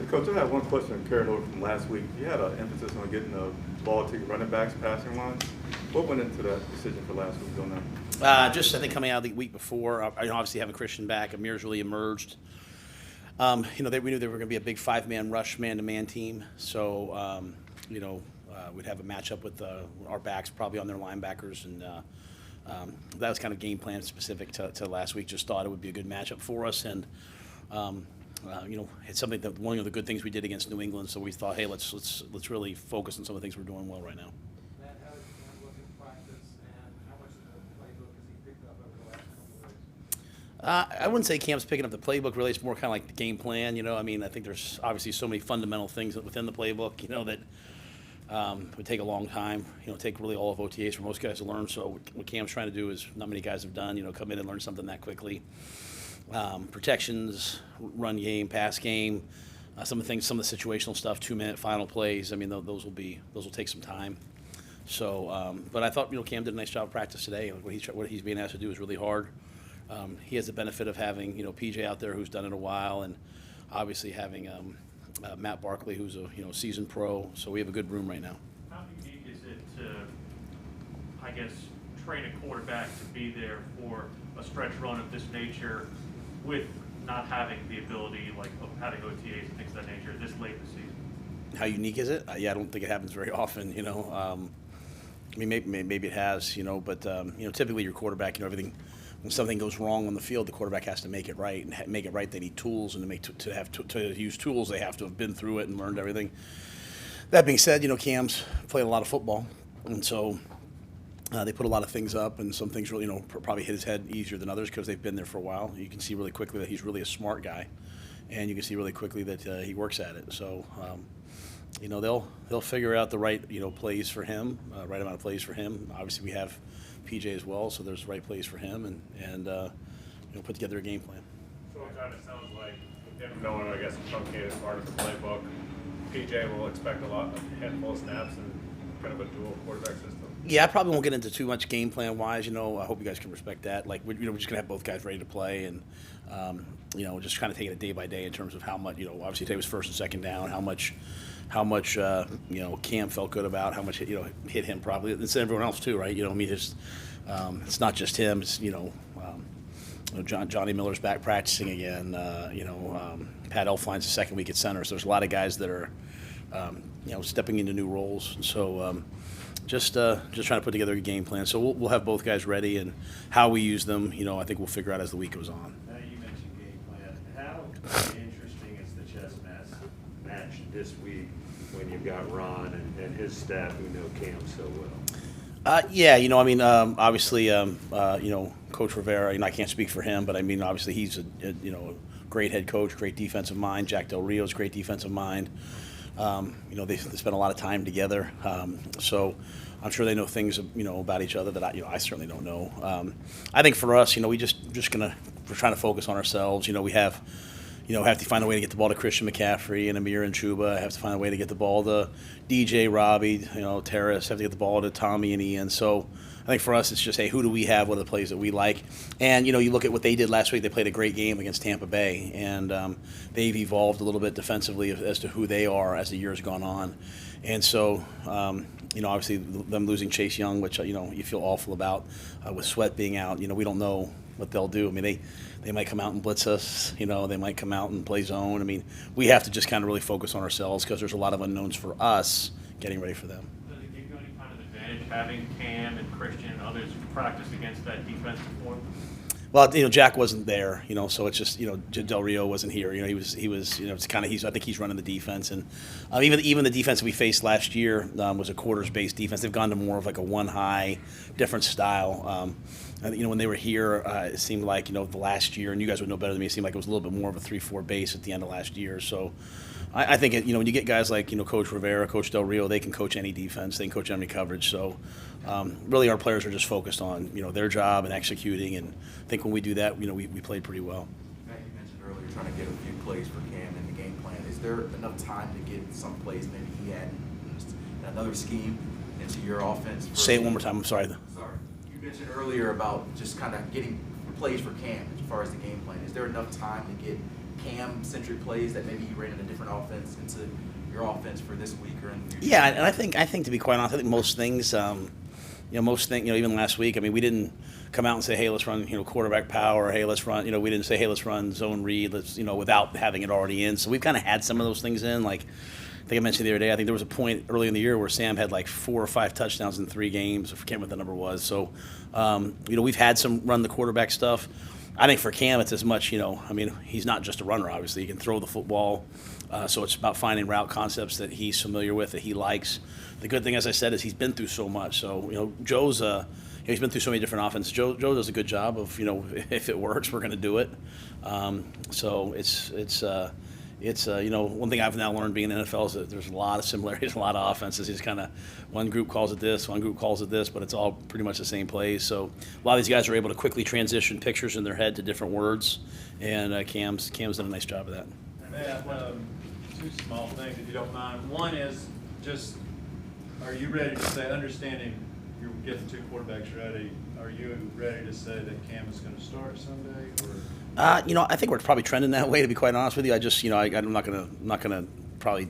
Coach, I have one question carried over from last week. You had an emphasis on getting the ball to your running backs passing line. What went into that decision for last week on that? Just I think coming out of the week before, obviously having Christian back, Amir's really emerged. We knew they were going to be a big five-man rush, man-to-man team. So, we'd have a matchup with our backs probably on their linebackers, and that was kind of game plan specific to last week. Just thought it would be a good matchup for us, and it's something that one of the good things we did against New England. So we thought, hey, let's really focus on some of the things we're doing well right now. Matt, how did Cam look in practice, and how much of the playbook has he picked up over the last couple of weeks? I wouldn't say Cam's picking up the playbook. Really, it's more kind of like the game plan. I think there's obviously so many fundamental things within the playbook, that would take a long time. Take really all of OTAs for most guys to learn. So what Cam's trying to do is not many guys have done. Come in and learn something that quickly. Protections, run game, pass game, some of the situational stuff, 2-minute final plays. Those will take some time. So, but I thought Cam did a nice job of practice today. What he's being asked to do is really hard. He has the benefit of having PJ out there who's done it a while, and obviously having Matt Barkley who's a seasoned pro. So we have a good room right now. How unique is it to, I guess, train a quarterback to be there for a stretch run of this nature with not having the ability of having OTAs and things of that nature this late in the season? How unique is it? I don't think it happens very often. Maybe it has. But typically your quarterback, everything. When something goes wrong on the field, the quarterback has to make it right, and make it right. They need tools, and to use tools, they have to have been through it and learned everything. That being said, Cam's played a lot of football, and so they put a lot of things up, and some things really, probably hit his head easier than others because they've been there for a while. You can see really quickly that he's really a smart guy, and you can see really quickly that he works at it. So, they'll figure out the right, plays for him, right amount of plays for him. Obviously, we have PJ as well, so there's the right plays for him, and put together a game plan. So it kind of sounds like him going, I guess, a truncated part of the playbook. PJ will expect a handful of snaps and kind of a dual quarterback system. Yeah, I probably won't get into too much game plan wise. I hope you guys can respect that. We're just gonna have both guys ready to play, and just kind of taking it day by day in terms of how much. Obviously today was first and second down. How much Cam felt good about. How much hit him probably. It's everyone else too, right? It's not just him. It's Johnny Miller's back practicing again. Pat Elflein's the second week at center. So there's a lot of guys that are stepping into new roles. So. Just trying to put together a game plan. So we'll have both guys ready, and how we use them, I think we'll figure out as the week goes on. Now you mentioned game plan. How interesting is the chess match this week when you've got Ron and his staff who know Cam so well? Obviously, Coach Rivera. I can't speak for him, but obviously he's a great head coach, great defensive mind. Jack Del Rio's great defensive mind. They spend a lot of time together, so I'm sure they know things about each other that I certainly don't know. I think for us, we're trying to focus on ourselves. We have to find a way to get the ball to Christian McCaffrey and Amir and Chuba. Have to find a way to get the ball to DJ, Robbie, Terrace. Have to get the ball to Tommy and Ian. So I think for us, it's just, hey, who do we have? What are the plays that we like? And, you look at what they did last week. They played a great game against Tampa Bay, and they've evolved a little bit defensively as to who they are as the year's gone on. And so, obviously them losing Chase Young, which, you feel awful about, with Sweat being out, we don't know what they'll do. They might come out and blitz us. They might come out and play zone. We have to just kind of really focus on ourselves because there's a lot of unknowns for us getting ready for them. Does it give you any kind of advantage having Cam and Christian and others practice against that defensive form? Well, Jack wasn't there, so it's just, Del Rio wasn't here. He was, it's kind of, I think he's running the defense, and even the defense we faced last year was a quarters-based defense. They've gone to more of like a one-high, different style. When they were here, it seemed like, the last year, and you guys would know better than me, it seemed like it was a little bit more of a 3-4 base at the end of last year. So I think, when you get guys like, Coach Rivera, Coach Del Rio, they can coach any defense. They can coach any coverage. So really our players are just focused on, their job and executing. And I think when we do that, we played pretty well. Matt, you mentioned earlier trying to get a few plays for Cam in the game plan. Is there enough time to get some plays maybe he had in another scheme into your offense? Say it one more time. I'm sorry. Sorry. You mentioned earlier about just kind of getting plays for Cam as far as the game plan. Is there enough time to get Cam-centric plays that maybe you ran in a different offense into your offense for this week or in the future? Yeah, and I think to be quite honest, I think most things, even last week, I mean, we didn't come out and say, hey, let's run, quarterback power. Hey, let's run, we didn't say, hey, let's run zone read. Let's, without having it already in. So we've kind of had some of those things in. Like, I think I mentioned the other day, I think there was a point early in the year where Sam had like 4 or 5 touchdowns in 3 games. I forget what the number was. So, we've had some run the quarterback stuff. I think for Cam, it's as much, he's not just a runner, obviously. He can throw the football. So it's about finding route concepts that he's familiar with, that he likes. The good thing, as I said, is he's been through so much. So, Joe's, he's been through so many different offenses. Joe does a good job of, if it works, we're going to do it. So it's one thing I've now learned being in the NFL is that there's a lot of similarities, a lot of offenses. It's kind of one group calls it this, one group calls it this, but it's all pretty much the same plays. So a lot of these guys are able to quickly transition pictures in their head to different words, and Cam's done a nice job of that. Matt, 2 small things, if you don't mind. One is just, are you ready to say, understanding you're getting 2 quarterbacks ready, are you ready to say that Cam is going to start Sunday? Or? I think we're probably trending that way, to be quite honest with you. I just, I'm not gonna probably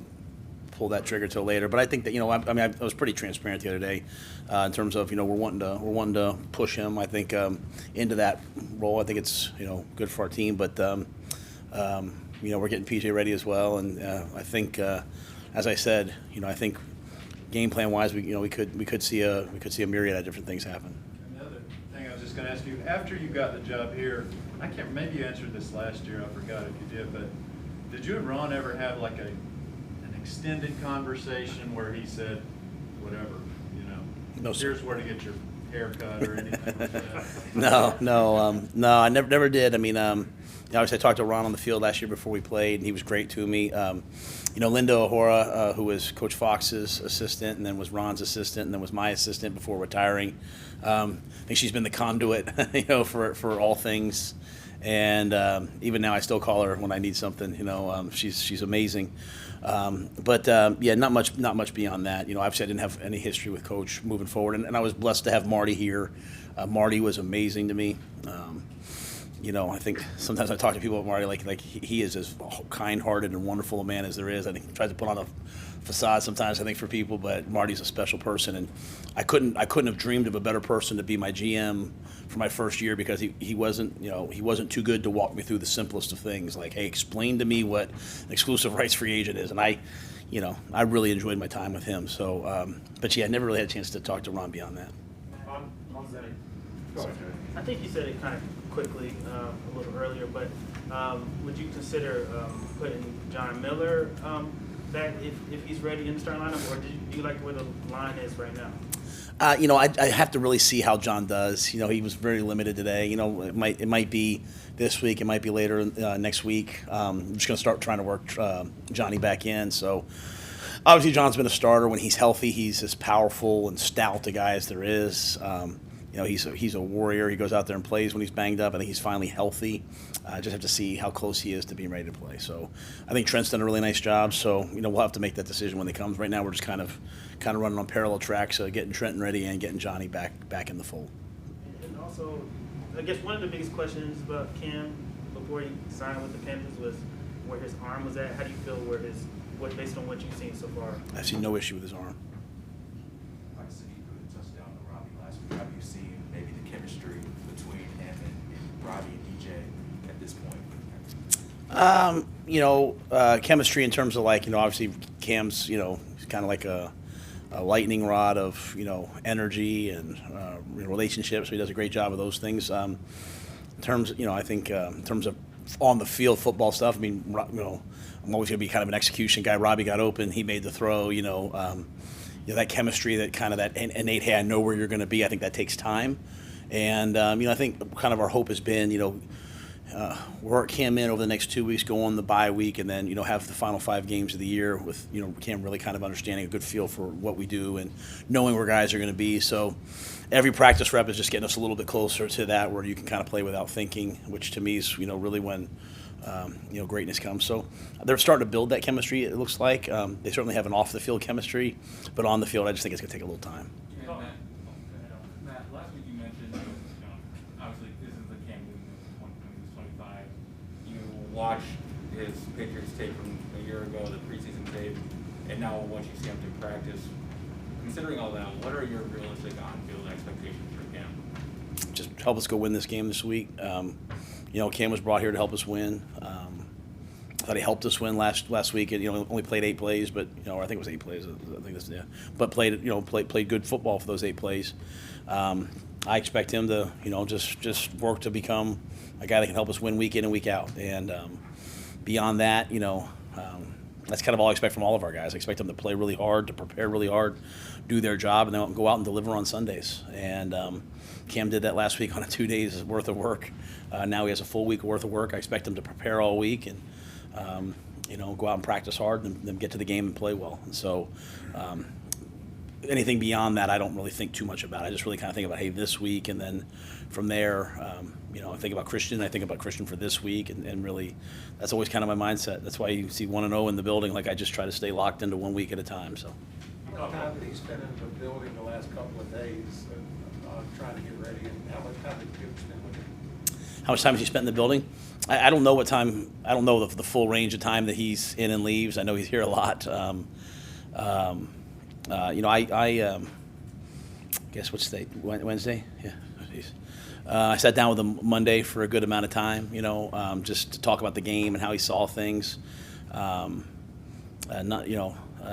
pull that trigger till later. But I think that, I was pretty transparent the other day in terms of, we're wanting to push him. I think into that role. I think it's good for our team. But we're getting PJ ready as well, and I think, as I said, I think game plan wise, we could see a myriad of different things happen. Another thing I was just going to ask you, after you got the job here, I can't. Maybe you answered this last year. I forgot if you did, but did you and Ron ever have like an extended conversation where he said, whatever, No, sir. here's where to get your haircut or anything like that? No, I never did. I mean, obviously I talked to Ron on the field last year before we played, and he was great to me. Linda O'Hora, who was Coach Fox's assistant, and then was Ron's assistant, and then was my assistant before retiring. I think she's been the conduit, for all things. And even now, I still call her when I need something. She's amazing. Not much beyond that. Obviously, I didn't have any history with Coach moving forward, and I was blessed to have Marty here. Marty was amazing to me. I think sometimes I talk to people about Marty, like he is as kind-hearted and wonderful a man as there is. I think he tries to put on a facade sometimes, I think, for people, but Marty's a special person, and I couldn't have dreamed of a better person to be my GM for my first year, because he wasn't too good to walk me through the simplest of things, like, hey, explain to me what an exclusive rights free agent is, and I really enjoyed my time with him. So, I never really had a chance to talk to Ron beyond that. I think you said it kind of quickly a little earlier, but would you consider putting John Miller back if he's ready in the starting lineup, or do you like where the line is right now? I have to really see how John does. He was very limited today. It might be this week, it might be later next week. I'm just going to start trying to work Johnny back in. So obviously John's been a starter. When he's healthy, he's as powerful and stout a guy as there is. He's a warrior. He goes out there and plays when he's banged up. I think he's finally healthy. I just have to see how close he is to being ready to play. So I think Trent's done a really nice job. So we'll have to make that decision when it comes. Right now we're just kind of running on parallel tracks, getting Trenton ready and getting Johnny back in the fold. And also, I guess one of the biggest questions about Cam before he signed with the Panthers was where his arm was at. How do you feel based on what you've seen so far? I've seen no issue with his arm. Like I said, he threw the touchdown to Robbie last week. How do you see maybe the chemistry between him and Robbie and DJ at this point? Chemistry in terms of obviously Cam's, he's kind of like a lightning rod of, energy and relationships. So he does a great job of those things. In terms, I think in terms of on the field football stuff, I mean, I'm always going to be kind of an execution guy. Robbie got open, he made the throw. That chemistry, that kind of that innate, hey, I know where you're going to be. I think that takes time, and I think kind of our hope has been, work Cam in over the next 2 weeks, go on the bye week, and then have the final 5 games of the year with Cam really kind of understanding a good feel for what we do and knowing where guys are going to be. So every practice rep is just getting us a little bit closer to that, where you can kind of play without thinking, which to me is really when greatness comes. So they're starting to build that chemistry. It looks like they certainly have an off the field chemistry, but on the field, I just think it's going to take a little time. Matt, last week you mentioned, obviously this is the Cam Newton when he was 25. You watch his Patriots tape from a year ago, the preseason tape, and now once you see him to practice, considering all that, what are your realistic on-field expectations for Cam? Just help us go win this game this week. Cam was brought here to help us win. I thought he helped us win last week. And, only played 8 plays, but I think it was 8 plays. I think that's, yeah. But played good football for those 8 plays. I expect him to just work to become a guy that can help us win week in and week out. And beyond that, that's kind of all I expect from all of our guys. I expect them to play really hard, to prepare really hard, do their job, and then go out and deliver on Sundays. And Cam did that last week on a 2 days worth of work. Now he has a full week worth of work. I expect him to prepare all week and go out and practice hard and then get to the game and play well. And so anything beyond that, I don't really think too much about. I just really kind of think about, hey, this week, and then from there, I think about Christian. I think about Christian for this week, and really, that's always kind of my mindset. That's why you see 1-0 in the building. Like, I just try to stay locked into 1 week at a time. So, How much time did he spend in the building the last couple of days trying to get ready, and how much time did you spend with him? how much time has he spent in the building? I don't know what time. I don't know the full range of time that he's in and leaves. I know he's here a lot. I guess what's today? Wednesday? Yeah. I sat down with him Monday for a good amount of time, just to talk about the game and how he saw things.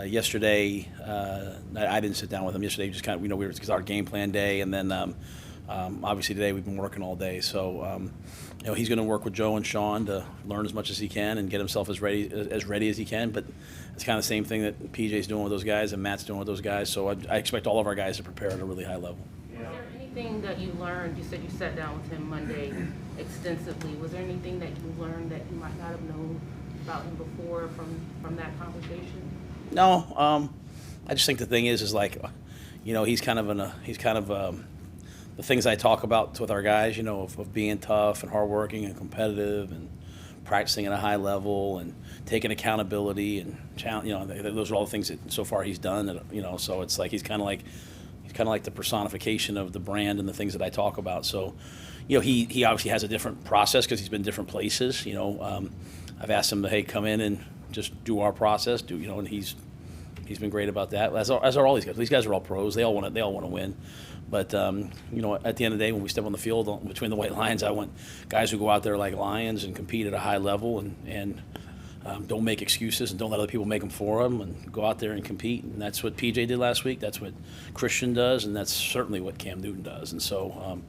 Yesterday, I didn't sit down with him yesterday. Just kind of, because our game plan day, and then obviously today we've been working all day. So, he's going to work with Joe and Sean to learn as much as he can and get himself as ready as he can. But it's kind of the same thing that PJ's doing with those guys and Matt's doing with those guys. So I expect all of our guys to prepare at a really high level. Was there anything that you learned? You said you sat down with him Monday extensively. Was there anything that you learned that you might not have known about him before from that conversation? No, I just think the thing is like, he's kind of the things I talk about with our guys, of being tough and hardworking and competitive and practicing at a high level and taking accountability and those are all the things that so far he's done. So it's like he's kind of like the personification of the brand and the things that I talk about. So, he obviously has a different process because he's been different places. I've asked him to, hey, come in and just do our process, and he's been great about that. As are all these guys. These guys are all pros. They all want to win. But at the end of the day, when we step on the field between the white lines, I want guys who go out there like lions and compete at a high level and don't make excuses and don't let other people make them for them, and go out there and compete. And that's what PJ did last week. That's what Christian does, and that's certainly what Cam Newton does. And so,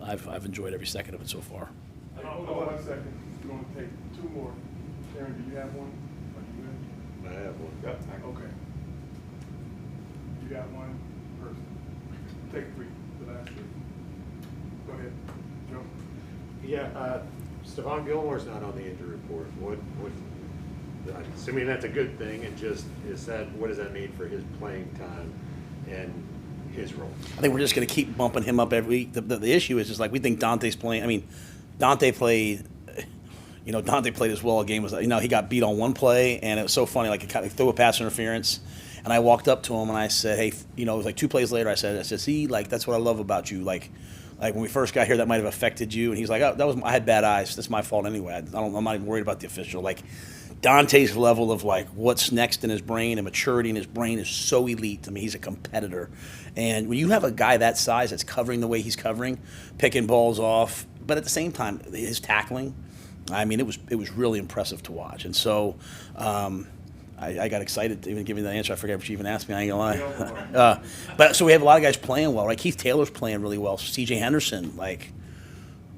I've enjoyed every second of it so far. Hey, hold on 1 second. We're going to take 2 more. Sharon, do you have one? Are you good? I have one. Yeah, okay. You got one person. Take 3, the last 3. Go ahead, Joe. Yeah, Stephon Gilmore's not on the injury report. Assuming that's a good thing, and what does that mean for his playing time and his role? I think we're just going to keep bumping him up every week. The issue is just like we think Dante's playing. I mean, Dante played as well a game as he got beat on one play, and it was so funny. Like, he threw a pass interference, and I walked up to him and I said, "Hey," it was like 2 plays later. I said, "See, like that's what I love about you. Like when we first got here, that might have affected you." And he's like, "Oh, I had bad eyes. That's my fault anyway. I'm not even worried about the official." Like, Dante's level of like what's next in his brain and maturity in his brain is so elite. I mean, he's a competitor, and when you have a guy that size that's covering the way he's covering, picking balls off, but at the same time, his tackling. I mean, it was really impressive to watch, and so I got excited to even give you that answer. I forget what you even asked me. I ain't gonna lie. But so we have a lot of guys playing well, right? Keith Taylor's playing really well. C.J. Henderson, like,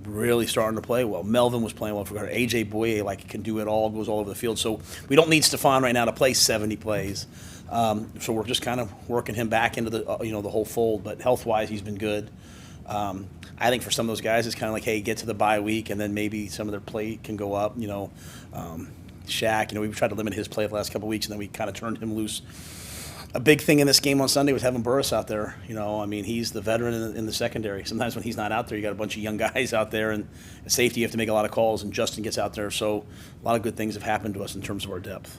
really starting to play well. Melvin was playing well for her. A.J. Boye, like, can do it all, goes all over the field. So we don't need Stephon right now to play 70 plays. So we're just kind of working him back into the the whole fold. But health-wise, he's been good. I think for some of those guys, it's kind of like, hey, get to the bye week, and then maybe some of their play can go up. Shaq, we tried to limit his play the last couple of weeks, and then we kind of turned him loose. A big thing in this game on Sunday was having Burris out there. He's the veteran in the secondary. Sometimes when he's not out there, you got a bunch of young guys out there, and at safety you have to make a lot of calls, and Justin gets out there. So a lot of good things have happened to us in terms of our depth.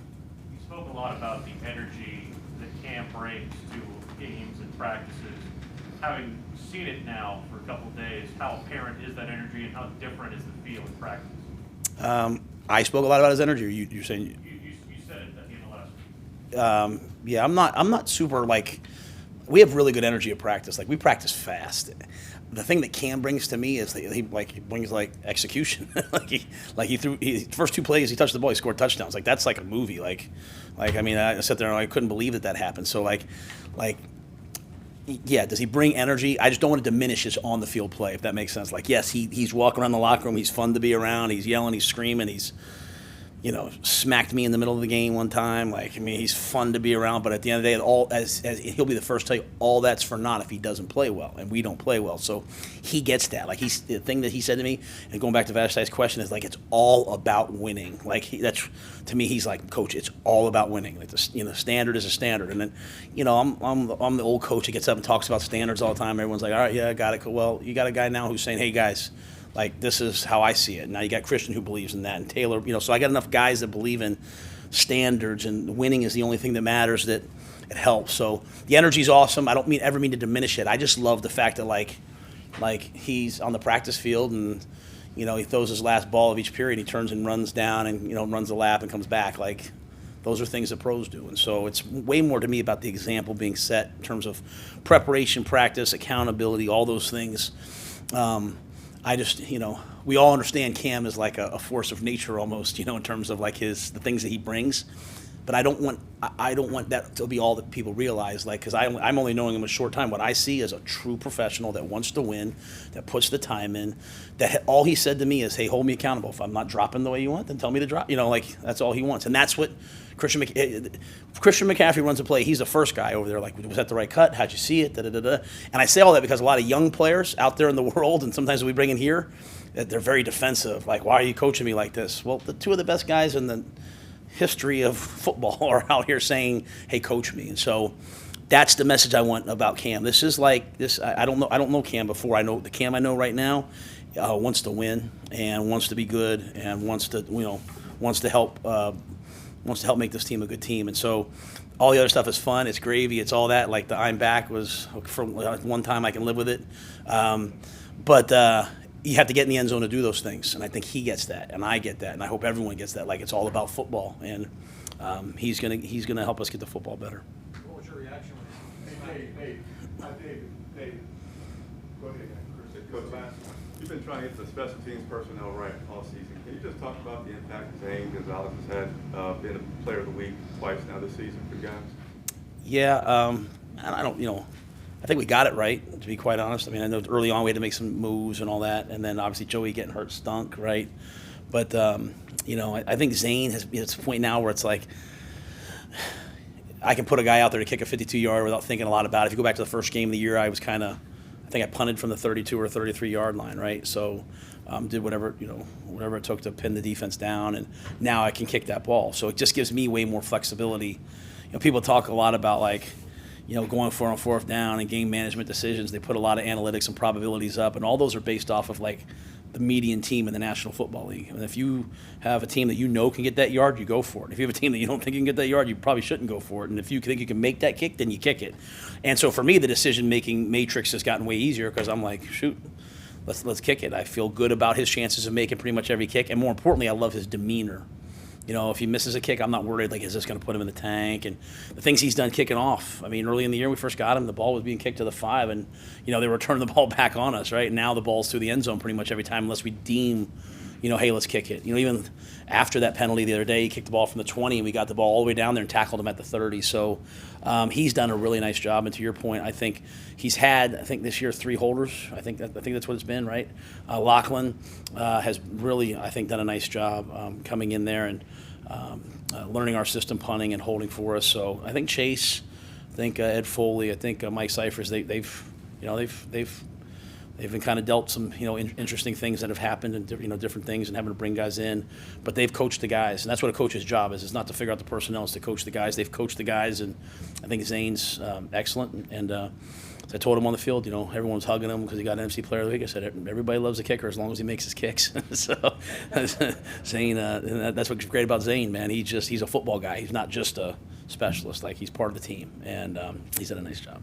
You spoke a lot about the energy that Cam brings to games and practices. Having seen it now for a couple of days, how apparent is that energy and how different is the feel in practice? I spoke a lot about his energy, or you're saying? You said it at the end of last week. Yeah, I'm not super like. We have really good energy at practice. Like we practice fast. The thing that Cam brings to me is that he brings like execution. he threw first 2 plays he touched the ball, he scored touchdowns. Like that's like a movie. Like I mean I sat there and I couldn't believe that happened. So like yeah, does he bring energy? I just don't want to diminish his on the field play, if that makes sense. Like yes, he's walking around the locker room, he's fun to be around, he's yelling, he's screaming, he's smacked me in the middle of the game one time. Like, I mean, he's fun to be around, but at the end of the day, as he'll be the first to tell you, all that's for naught if he doesn't play well, and we don't play well. So he gets that. Like, the thing that he said to me, and going back to Vashti's question, is like, it's all about winning. Like, that's to me, he's like, Coach, it's all about winning. Like, standard is a standard. And then, I'm the old coach that gets up and talks about standards all the time. Everyone's like, all right, yeah, I got it. Well, you got a guy now who's saying, hey, guys, like, this is how I see it. Now you got Christian who believes in that, and Taylor, so I got enough guys that believe in standards, and winning is the only thing that matters, that it helps. So the energy's awesome. I don't ever mean to diminish it. I just love the fact that, like he's on the practice field, and, he throws his last ball of each period, he turns and runs down and, runs the lap and comes back. Like, those are things that pros do. And so it's way more to me about the example being set in terms of preparation, practice, accountability, all those things. I just, we all understand Cam is like a force of nature almost, in terms of like the things that he brings. But I don't want that to be all that people realize, like, because I'm only knowing him a short time. What I see is a true professional that wants to win, that puts the time in, that all he said to me is, hey, hold me accountable. If I'm not dropping the way you want, then tell me to drop. That's all he wants. And that's what Christian McCaffrey runs a play. He's the first guy over there, like, was that the right cut? How'd you see it? And I say all that because a lot of young players out there in the world, and sometimes we bring in here, that they're very defensive. Like, why are you coaching me like this? Well, the 2 of the best guys in the history of football are out here saying, hey, coach me. And so that's the message I want about Cam. This is like this. I don't know Cam before. I know the Cam I know right now wants to win and wants to be good and wants to help make this team a good team. And so all the other stuff is fun. It's gravy. It's all that. Like the I'm back was for one time I can live with it. But you have to get in the end zone to do those things, and I think he gets that, and I get that, and I hope everyone gets that. Like, it's all about football, and he's gonna help us get the football better. What was your reaction when Hey, Dave, go ahead, Chris. Coach, you've been trying to get the special teams personnel right all season. Can you just talk about the impact Zane Gonzalez has had, being a player of the week twice now this season for you guys? Yeah, I don't, I think we got it right, to be quite honest. I mean, I know early on we had to make some moves and all that, and then obviously Joey getting hurt stunk, right? But, I think Zane it's a point now where it's like, I can put a guy out there to kick a 52-yard without thinking a lot about it. If you go back to the first game of the year, I think I punted from the 32 or 33-yard line, right? So did whatever it took to pin the defense down, and now I can kick that ball. So it just gives me way more flexibility. People talk a lot about, like, going for on fourth down and game management decisions. They put a lot of analytics and probabilities up, and all those are based off of, like, the median team in the National Football League. And if you have a team that can get that yard, you go for it. If you have a team that you don't think you can get that yard, you probably shouldn't go for it. And if you think you can make that kick, then you kick it. And so for me, the decision-making matrix has gotten way easier because I'm like, shoot, let's kick it. I feel good about his chances of making pretty much every kick. And more importantly, I love his demeanor. If he misses a kick, I'm not worried, like, is this going to put him in the tank? And the things he's done kicking off. I mean, early in the year we first got him, the ball was being kicked to the 5, and, they were turning the ball back on us, right? Now the ball's through the end zone pretty much every time unless we deem, hey, let's kick it. Even after that penalty the other day, he kicked the ball from the 20, and we got the ball all the way down there and tackled him at the 30. So he's done a really nice job. And to your point, I think he's had, this year, 3 holders. I think that's what it's been, right? Lachlan has really, I think, done a nice job coming in there and learning our system, punting and holding for us. So I think Chase, I think Ed Foley, I think Mike Cyphers, they've been kind of dealt some interesting things that have happened and different things and having to bring guys in, but they've coached the guys, and that's what a coach's job is. It's not to figure out the personnel, it's to coach the guys. They've coached the guys, and I think Zane's excellent. And I told him on the field, everyone's hugging him because he got an MC Player of the Week. I said, everybody loves a kicker as long as he makes his kicks. So Zane, that's what's great about Zane, man. He's a football guy. He's not just a specialist. Like, he's part of the team, and he's done a nice job.